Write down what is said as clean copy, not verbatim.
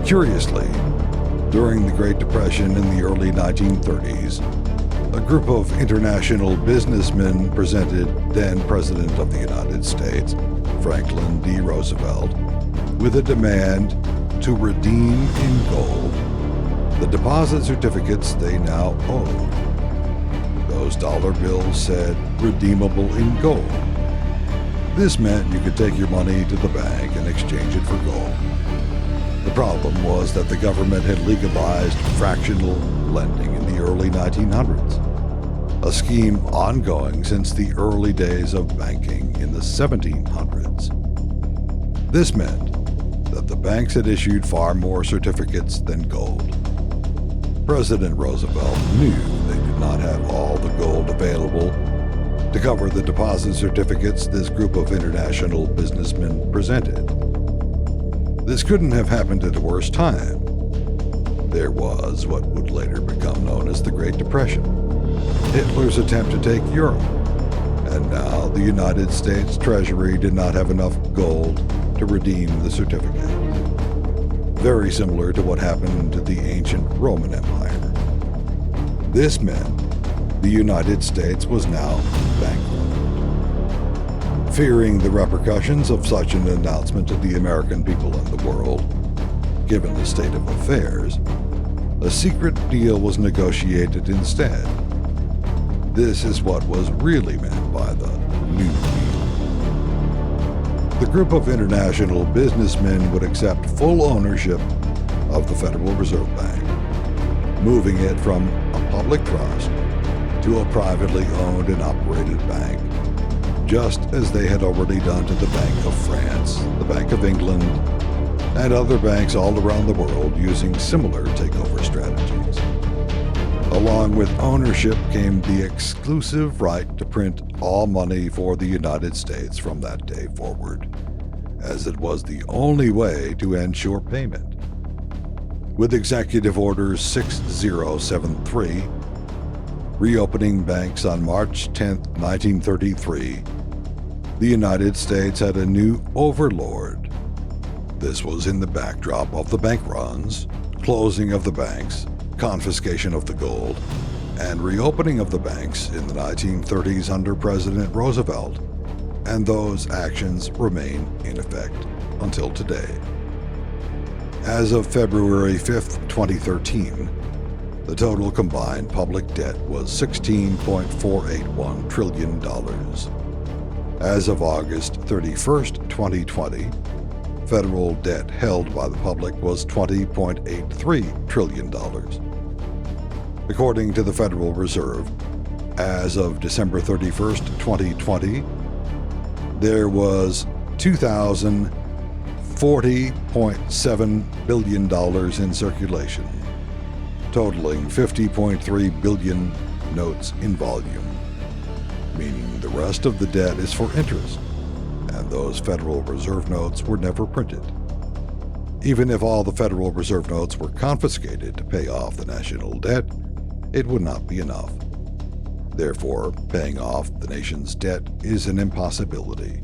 Curiously, during the Great Depression in the early 1930s, a group of international businessmen presented then President of the United States, Franklin D. Roosevelt, with a demand to redeem in gold the deposit certificates they now owed. Those dollar bills said redeemable in gold. This meant you could take your money to the bank and exchange it for gold. The problem was that the government had legalized fractional lending in the early 1900s, a scheme ongoing since the early days of banking in the 1700s. This meant that the banks had issued far more certificates than gold. President Roosevelt knew they did not have all the gold available to cover the deposit certificates this group of international businessmen presented. This couldn't have happened at a worse time. There was what would later become known as the Great Depression, Hitler's attempt to take Europe, and now the United States Treasury did not have enough gold to redeem the certificate. Very similar to what happened to the ancient Roman Empire. This meant the United States was now bankrupt. Fearing the repercussions of such an announcement to the American people and the world, given the state of affairs, a secret deal was negotiated instead. This is what was really meant by the New Deal. The group of international businessmen would accept full ownership of the Federal Reserve Bank, moving it from a public trust to a privately owned and operated bank, just as they had already done to the Bank of France, the Bank of England, and other banks all around the world using similar takeover strategies. Along with ownership came the exclusive right to print all money for the United States from that day forward, as it was the only way to ensure payment. With Executive Order 6073, reopening banks on March 10, 1933, the United States had a new overlord. This was in the backdrop of the bank runs, closing of the banks, confiscation of the gold, and reopening of the banks in the 1930s under President Roosevelt, and those actions remain in effect until today. As of February 5, 2013, the total combined public debt was $16.481 trillion. As of August 31, 2020, federal debt held by the public was $20.83 trillion. According to the Federal Reserve, as of December 31, 2020, there was $2,040.7 billion in circulation, totaling 50.3 billion notes in volume, meaning the rest of the debt is for interest, and those Federal Reserve notes were never printed. Even if all the Federal Reserve notes were confiscated to pay off the national debt, it would not be enough. Therefore, paying off the nation's debt is an impossibility.